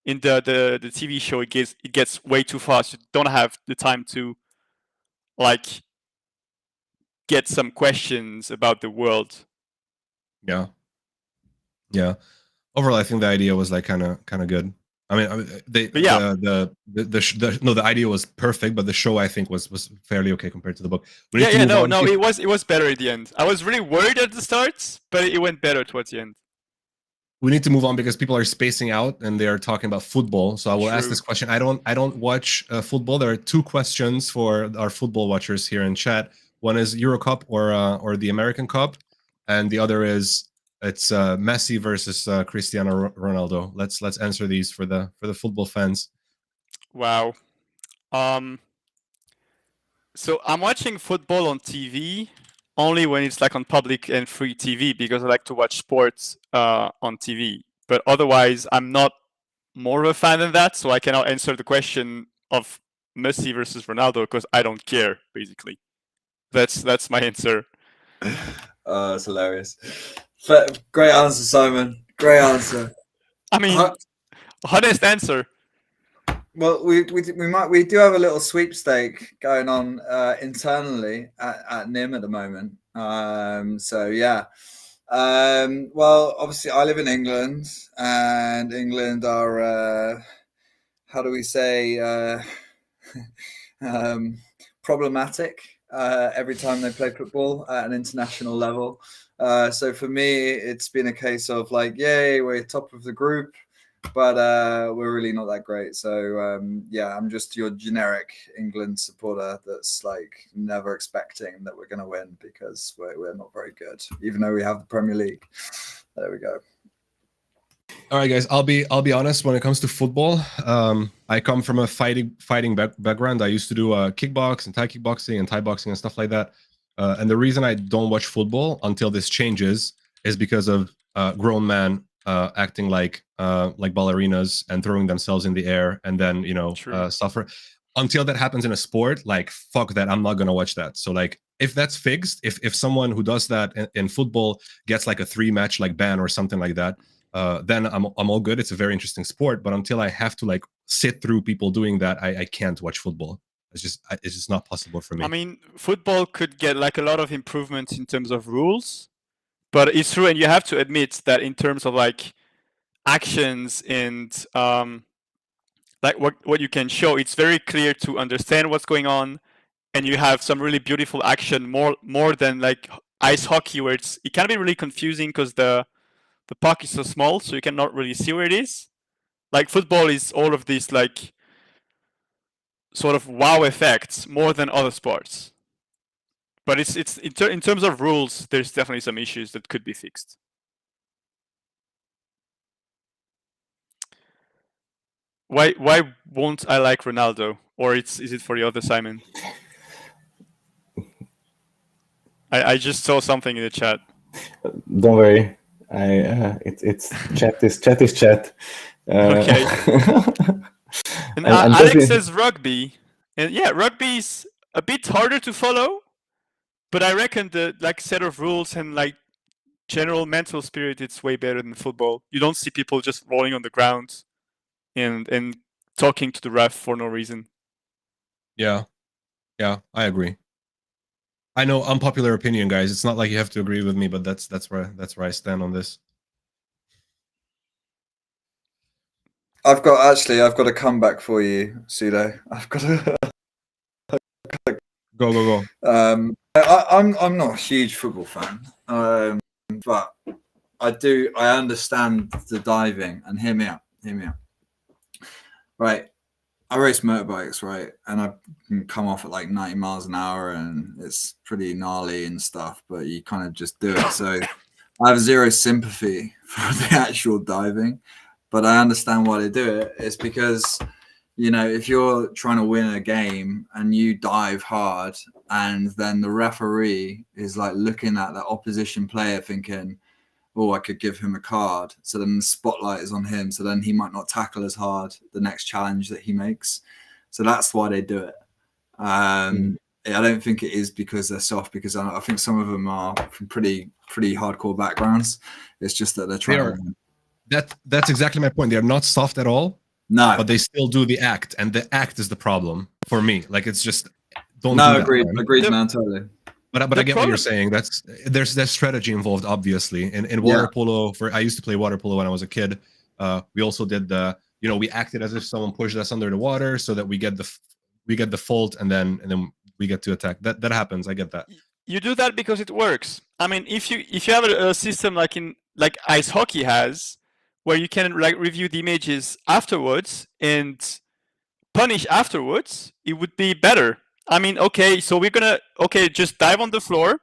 In the TV show, it gets way too fast. You don't have the time to like get some questions about the world. Yeah. Overall, I think the idea was like kind of good. I mean, the idea was perfect, but the show I think was fairly okay compared to the book. It was better at the end. I was really worried at the start, but it went better towards the end. We need to move on because people are spacing out and they are talking about football. So I will ask this question. I don't watch football. There are two questions for our football watchers here in chat. One is Euro Cup or the American Cup, and the other is it's Messi versus Cristiano Ronaldo. Let's answer these for the football fans. Wow. So I'm watching football on TV only when it's like on public and free TV, because I like to watch sports on TV. But otherwise, I'm not more of a fan than that, so I cannot answer the question of Messi versus Ronaldo because I don't care, basically. That's my answer. It's hilarious. Great answer, Simon. Great answer. I mean, honest answer. Well, we do have a little sweepstake going on internally at NIM at the moment. So yeah. Well, obviously, I live in England, and England are how do we say problematic every time they play football at an international level. So for me, it's been a case of like, yay, we're top of the group, but we're really not that great. So yeah, I'm just your generic England supporter that's like never expecting that we're going to win because we're not very good, even though we have the Premier League. There we go. All right, guys. I'll be honest. When it comes to football, I come from a fighting background. I used to do kickbox and Thai kickboxing and Thai boxing and stuff like that. And the reason I don't watch football until this changes is because of grown men acting like ballerinas and throwing themselves in the air and then suffer. Until that happens in a sport, like fuck that, I'm not gonna watch that. So like if that's fixed, if someone who does that in football gets like a 3-match like ban or something like that, then I'm all good. It's a very interesting sport, but until I have to like sit through people doing that, I can't watch football. It's just not possible for me. I mean, football could get like a lot of improvements in terms of rules, but it's true, and you have to admit that in terms of like actions and like what you can show, it's very clear to understand what's going on, and you have some really beautiful action more than like ice hockey, where it can be really confusing because the puck is so small, so you cannot really see where it is. Like football is all of these like sort of wow effects more than other sports. But it's in terms of rules, there's definitely some issues that could be fixed. Why won't I like Ronaldo? Or is it for the other Simon? I just saw something in the chat. Don't worry. It's chat is chat. Okay. And Alex says rugby, and yeah, rugby's a bit harder to follow, but I reckon the set of rules and general mental spirit, it's way better than football. You don't see people just rolling on the ground and talking to the ref for no reason. Yeah, I agree. I know, unpopular opinion, guys. It's not like you have to agree with me, but that's where I stand on this. I've got a comeback for you, Pseudo. I've got a Go. I'm not a huge football fan, but I understand the diving. And hear me out. Right, I race motorbikes, right, and I can come off at like 90 miles an hour, and it's pretty gnarly and stuff. But you kind of just do it. So I have zero sympathy for the actual diving, but I understand why they do it. It's because, you know, if you're trying to win a game and you dive hard, and then the referee is like looking at the opposition player thinking, oh, I could give him a card. So then the spotlight is on him. So then he might not tackle as hard the next challenge that he makes. So that's why they do it. I don't think it is because they're soft, because I think some of them are from pretty hardcore backgrounds. It's just that they're trying That's exactly my point. They're not soft at all. No. But they still do the act, and the act is the problem for me. Like, it's just don't no, do agreed, that, man. agreed, man, totally. But I get what you're saying. There's strategy involved, obviously. In water polo, I used to play water polo when I was a kid. We also did we acted as if someone pushed us under the water so that we get the fault, and then we get to attack. That happens. I get that. You do that because it works. I mean, if you have a system like ice hockey has, where you can review the images afterwards and punish afterwards, it would be better. I mean, okay, so we're gonna just dive on the floor.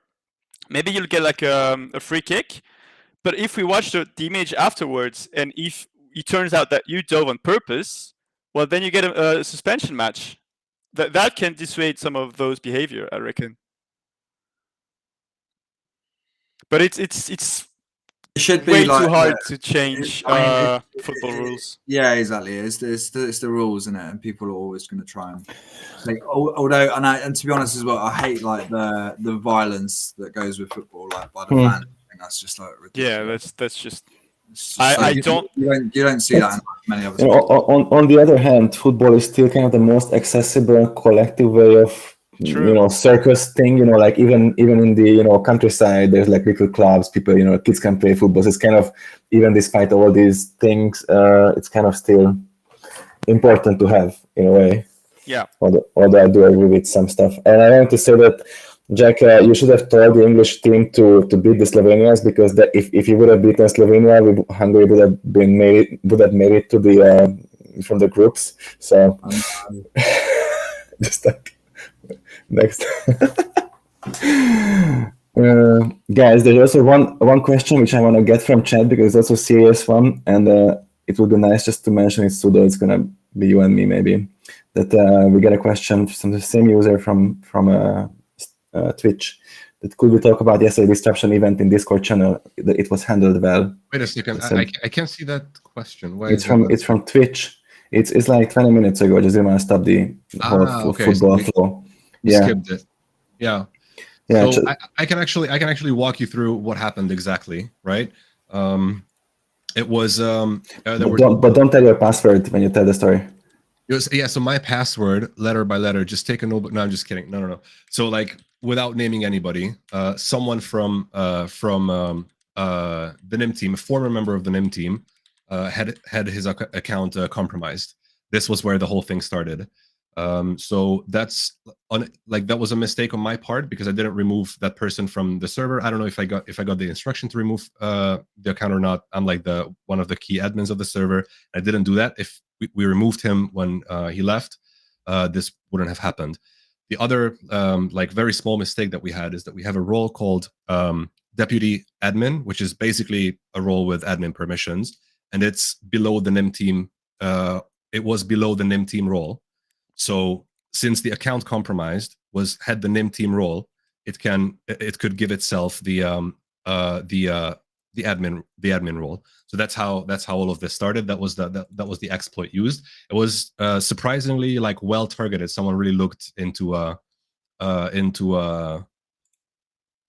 Maybe you'll get a free kick. But if we watch the image afterwards, and if it turns out that you dove on purpose, well, then you get a suspension match. That can dissuade some of those behavior, I reckon. But it should be way too hard to change football rules. Yeah, exactly. It's the rules, isn't it? And people are always going to try and although, and to be honest as well, I hate the violence that goes with football, like by the fans. I think that's just ridiculous. Yeah, that's just. You don't see that in many other sports. On the other hand, football is still kind of the most accessible collective way of circus thing. Like even in the countryside, there's like little clubs, people, kids can play football. It's kind of, even despite all these things, it's kind of still important to have in a way. Yeah. Although I do agree with some stuff, and I want to say that, Jack, you should have told the English team to beat the Slovenians, because if you would have beaten Slovenia, Hungary would have made it to the from the groups. So just like next. Guys, there's also one question which I want to get from chat, because it's also a serious one, and it would be nice just to mention it, so that it's gonna be you and me maybe. That we get a question from the same user from Twitch. That could we talk about yesterday disruption event in Discord channel? That it was handled well. Wait a second, I can't see that question. Why it's from Twitch. It's like 20 minutes ago. I just didn't want to stop the whole football flow. Skipped it. Yeah. So I can actually walk you through what happened exactly, right? It was but don't tell your password when you tell the story. So my password, letter by letter, just take a notebook. No, I'm just kidding. No. So without naming anybody, someone from the NIM team, a former member of the NIM team, had his account compromised. This was where the whole thing started. So that was a mistake on my part, because I didn't remove that person from the server. I don't know if I got the instruction to remove the account or not. I'm like one of the key admins of the server. I didn't do that. If we removed him when he left, this wouldn't have happened. The other like very small mistake that we had is that we have a role called deputy admin, which is basically a role with admin permissions, and it's below the NIM team. It was below the NIM team role. So since the account compromised had the NIM team role, it could give itself the admin role. So that's how all of this started. That was the exploit used. It was surprisingly like well targeted. Someone really looked into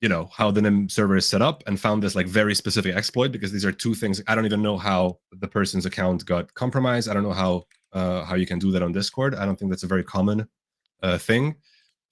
you know, how the NIM server is set up and found this like very specific exploit, because these are two things. I don't even know how the person's account got compromised. I don't know how you can do that on Discord. I don't think that's a very common thing.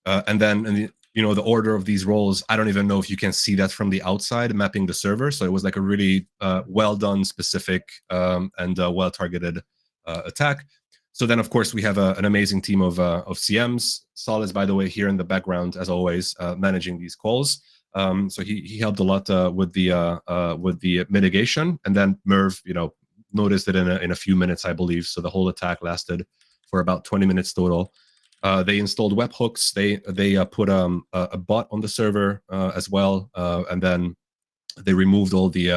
And then you know, the order of these roles, I don't even know if you can see that from the outside mapping the server. So it was like a really well done, specific and well targeted attack. So then, of course, we have an amazing team of CMs. Saul is, by the way, here in the background as always, managing these calls. So he helped a lot with the mitigation, and then Merv, you know, noticed it in a few minutes, I believe. So the whole attack lasted for about 20 minutes total. They installed webhooks. They put a bot on the server as well, and then they removed all the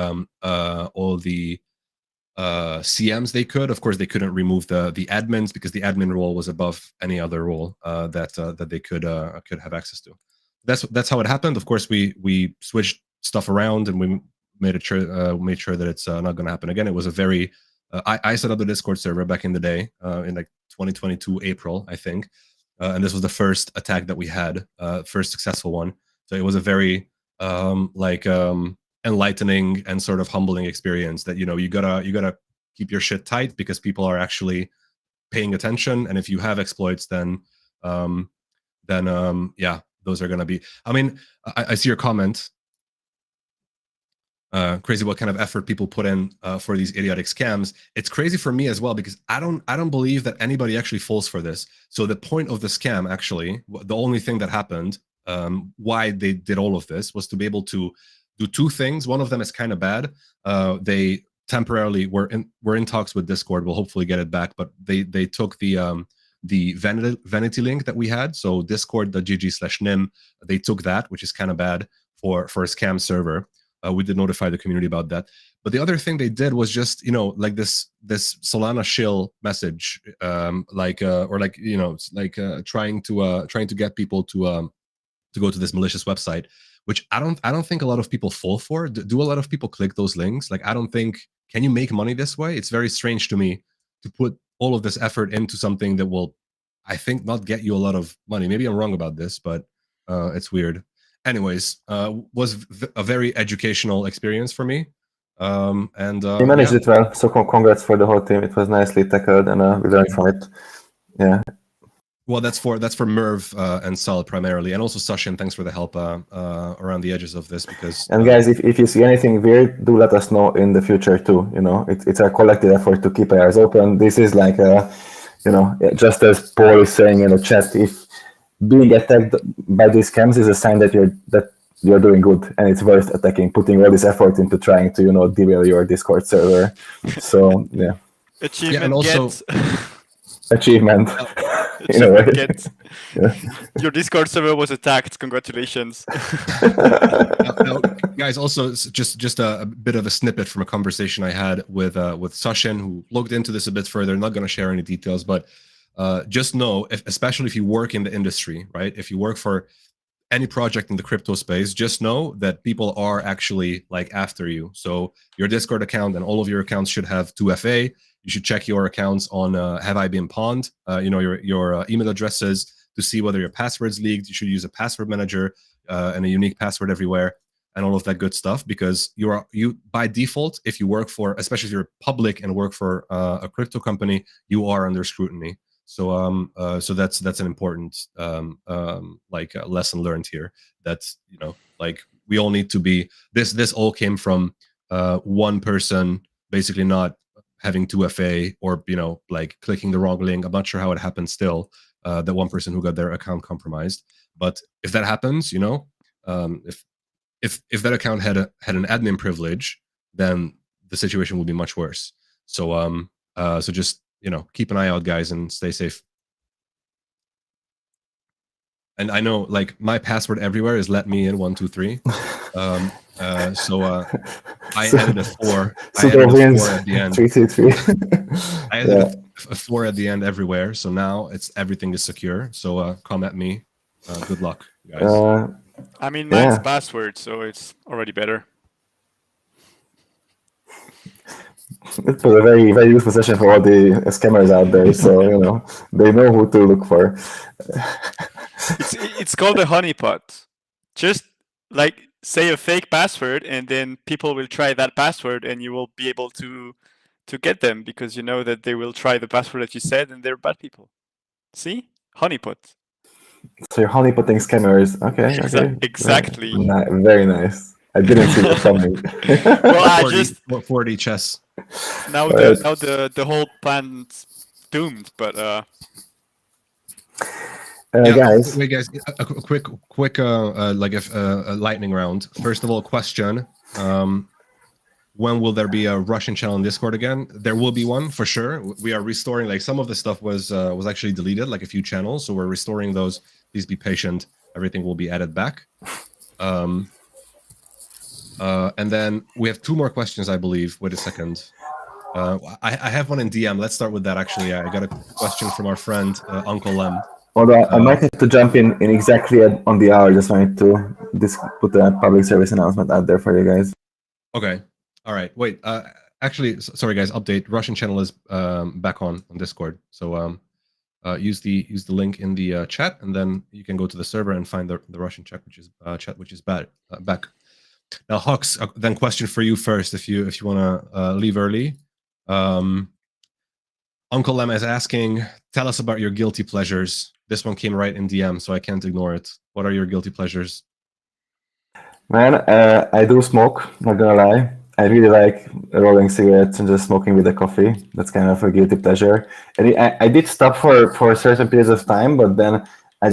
CMs they could. Of course, they couldn't remove the admins, because the admin role was above any other role that they could have access to. That's how it happened. Of course, we switched stuff around, and we made sure that it's not going to happen again. It was a very I set up the Discord server back in the day in like 2022 April, I think, and this was the first attack that we had, first successful one. So it was a very enlightening and sort of humbling experience that, you know, you gotta keep your shit tight, because people are actually paying attention, and if you have exploits, then yeah, those are gonna be. I mean, I see your comment. Crazy what kind of effort people put in for these idiotic scams. It's crazy for me as well, because I don't believe that anybody actually falls for this. So the point of the scam, actually, the only thing that happened, why they did all of this, was to be able to do two things. One of them is kind of bad. They temporarily were in talks with Discord. We'll hopefully get it back, but they took the vanity link that we had. So discord.gg/nim. They took that, which is kind of bad for a scam server. We did notify the community about that. But the other thing they did was just, you know, like this Solana shill message, or like, you know, like trying to get people to go to this malicious website, which I don't think a lot of people fall for. Do a lot of people click those links? Like, I don't think, can you make money this way? It's very strange to me to put all of this effort into something that will, I think, not get you a lot of money. Maybe I'm wrong about this, but it's weird. Anyways, was a very educational experience for me. And you managed it well, so congrats for the whole team. It was nicely tackled, and we learned from it. Yeah. Well, that's for Merv and Sal primarily, and also Sashin. Thanks for the help around the edges of this. Because and guys, if you see anything weird, do let us know in the future too. You know, it's a collective effort to keep our eyes open. This is like you know, just as Paul is saying in the chat, if being attacked by these scams is a sign that you're doing good, and it's worth attacking, putting all this effort into trying to, you know, derail your Discord server. So yeah. Achievement, yeah, and also achievement. In a way. Yeah. Your Discord server was attacked. Congratulations. now, guys, also just a bit of a snippet from a conversation I had with Sashin, who looked into this a bit further. I'm not going to share any details, but just know, especially if you work in the industry, right? If you work for any project in the crypto space, just know that people are actually like after you. So your Discord account and all of your accounts should have 2FA. You should check your accounts on have I been pawned? You know, your email addresses to see whether your password's leaked. You should use a password manager and a unique password everywhere, and all of that good stuff, because you by default, if you work for, especially if you're public and work for a crypto company, you are under scrutiny. So so that's an important lesson learned here. That's, you know, like, we all need to be, this all came from one person basically not having 2FA, or, you know, like clicking the wrong link. I'm not sure how it happened still, that one person who got their account compromised. But if that happens, you know, if that account had an admin privilege, then the situation would be much worse. So so just, you know, keep an eye out, guys, and stay safe. and I know like my password everywhere is let me in 123. So I added a 4. I added a 4 at the end. 323. I added a 4 at the end everywhere. So now everything is secure. So come at me. Good luck, guys. I mean, mine's Yeah. password, so it's already better. It's a very, very useful session for all the scammers out there. So, they know who to look for. It's called a honeypot. Just like say a fake password, and then people will try that password, and you will be able to get them because you know that they will try the password that you said, and they're bad people. See, honeypot. So you're honeypotting scammers. Okay, okay. Exactly. Very nice. I didn't see that coming. Well, I 40, just 4D chess. now Alright. the whole plan's doomed, but guys, Wait, guys, a quick like a lightning round. First of all, question: when will there be a Russian channel in Discord again? There will be one for sure. We are restoring. Like some of the stuff was actually deleted, like a few channels. So we're restoring those. Please be patient. Everything will be added back. And then we have 2 more questions, I believe. Wait a second. I have one in DM. Let's start with that. Actually, I got a question from our friend Uncle Lem. although I might have to jump in exactly on the hour. Just wanted to put a public service announcement out there for you guys. Okay. All right. Wait. Actually, sorry guys. Update. Russian channel is back on Discord. So use the link in the chat, and then you can go to the server and find the Russian chat, which is back. Now, Hux. Then question for you first. If you want to leave early. Uncle Lem is asking, tell us about your guilty pleasures. This one came right in DM, so I can't ignore it. What are your guilty pleasures? Man, I do smoke, not gonna lie. I really like rolling cigarettes and just smoking with a coffee. That's kind of a guilty pleasure. And I did stop for certain periods of time, but then I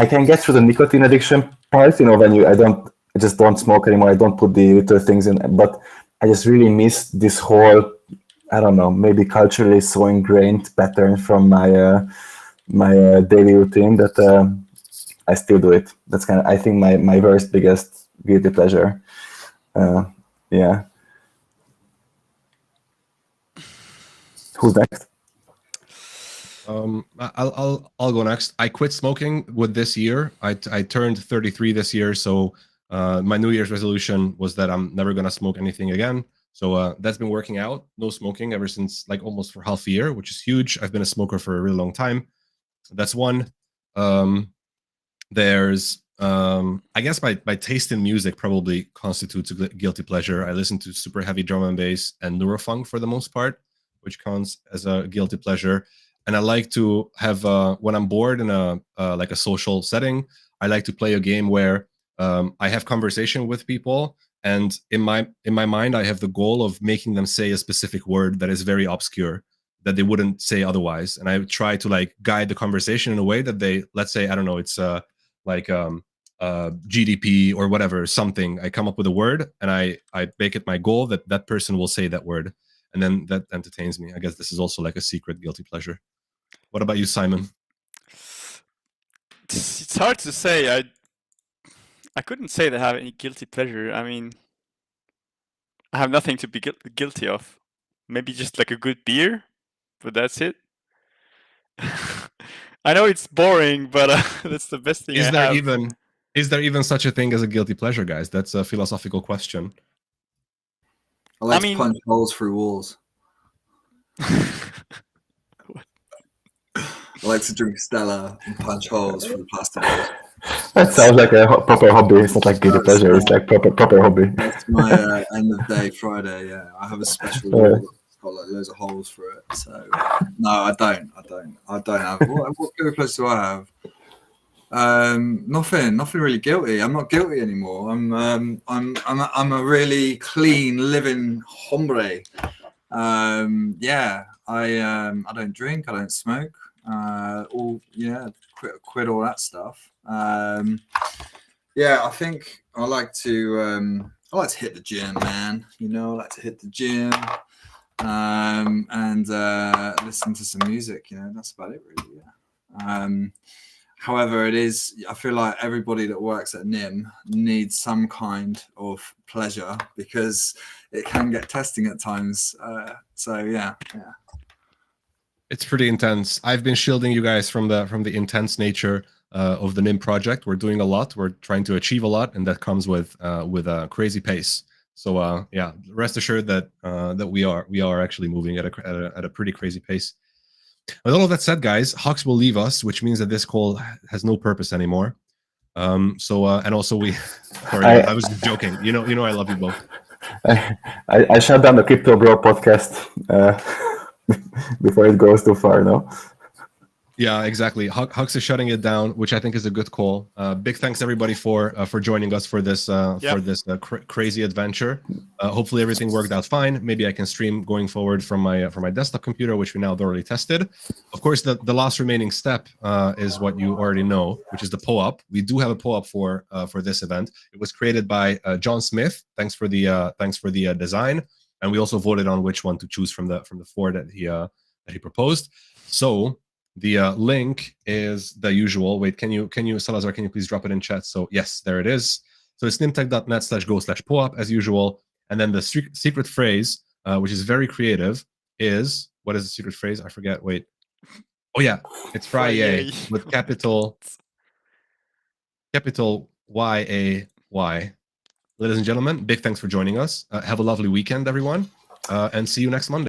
can get through the nicotine addiction part, when I just don't smoke anymore. I don't put the little things in, but I just really miss this whole, I don't know, maybe culturally so ingrained pattern from my daily routine that I still do it. That's kind of, I think, my biggest guilty pleasure. Yeah. Who's next? I'll go next. I quit smoking with this year. I turned 33 this year, so my New Year's resolution was that I'm never gonna smoke anything again. So that's been working out. No smoking ever since like almost for half a year, which is huge. I've been a smoker for a really long time. That's one. There's I guess my taste in music probably constitutes a guilty pleasure. I listen to super heavy drum and bass and neurofunk for the most part, which counts as a guilty pleasure. And I like to have when I'm bored in a like a social setting, I like to play a game where I have conversation with people, and in my mind I have the goal of making them say a specific word that is very obscure that they wouldn't say otherwise, and I try to like guide the conversation in a way that they, let's say, I don't know, it's like GDP or whatever, something. I come up with a word and I make it my goal that that person will say that word, and then that entertains me. I guess this is also like a secret guilty pleasure. What about you, Simon? it's hard to say. I couldn't say that I have any guilty pleasure. I mean, I have nothing to be guilty of. Maybe just like a good beer, but that's it. I know it's boring, but that's the best thing Is I there have. even such a thing as a guilty pleasure, guys? That's a philosophical question. I like I mean- to punch holes through walls. I like to drink Stella and punch holes through plastic walls. That sounds like a proper hobby. It's not like guilty pleasure. It's like proper hobby. That's my end of day Friday. Yeah, I have a special wall that's got like loads of holes through it. So no, I don't have. What guilty pleasure do I have? Nothing really guilty. I'm not guilty anymore. I'm a really clean living hombre. Yeah, I don't drink. I don't smoke. Quit all that stuff. Yeah, I think I like to hit the gym, man. I like to hit the gym, and listen to some music. That's about it, really. Yeah. However, I feel like everybody that works at NIM needs some kind of pleasure because it can get testing at times. So yeah. It's pretty intense. I've been shielding you guys from the intense nature of the NIM project. We're doing a lot. We're trying to achieve a lot, and that comes with a crazy pace. So yeah, rest assured that that we are actually moving at a pretty crazy pace. With all of that said, guys, Hux will leave us, which means that this call has no purpose anymore. And also we, sorry, I was just joking. You know, I love you both. I shut down the Crypto Bro podcast before it goes too far, no? Yeah, exactly. Hux is shutting it down, which I think is a good call. Big thanks everybody for joining us for this crazy adventure. Hopefully everything worked out fine. Maybe I can stream going forward from my desktop computer, which we now thoroughly tested. Of course, the last remaining step is what you already know, which is the POAP. We do have a POAP for this event. It was created by John Smith. Thanks for the design, and we also voted on which one to choose from the four that he proposed. So the link is the usual. Wait, can you Salazar? Can you please drop it in chat? So yes, there it is. So it's nimtech.net/go/POAP as usual. And then the secret phrase, which is very creative, is, what is the secret phrase? I forget. Wait. Oh yeah, it's Friday with capital YAY. Ladies and gentlemen, big thanks for joining us. Have a lovely weekend, everyone, and see you next Monday.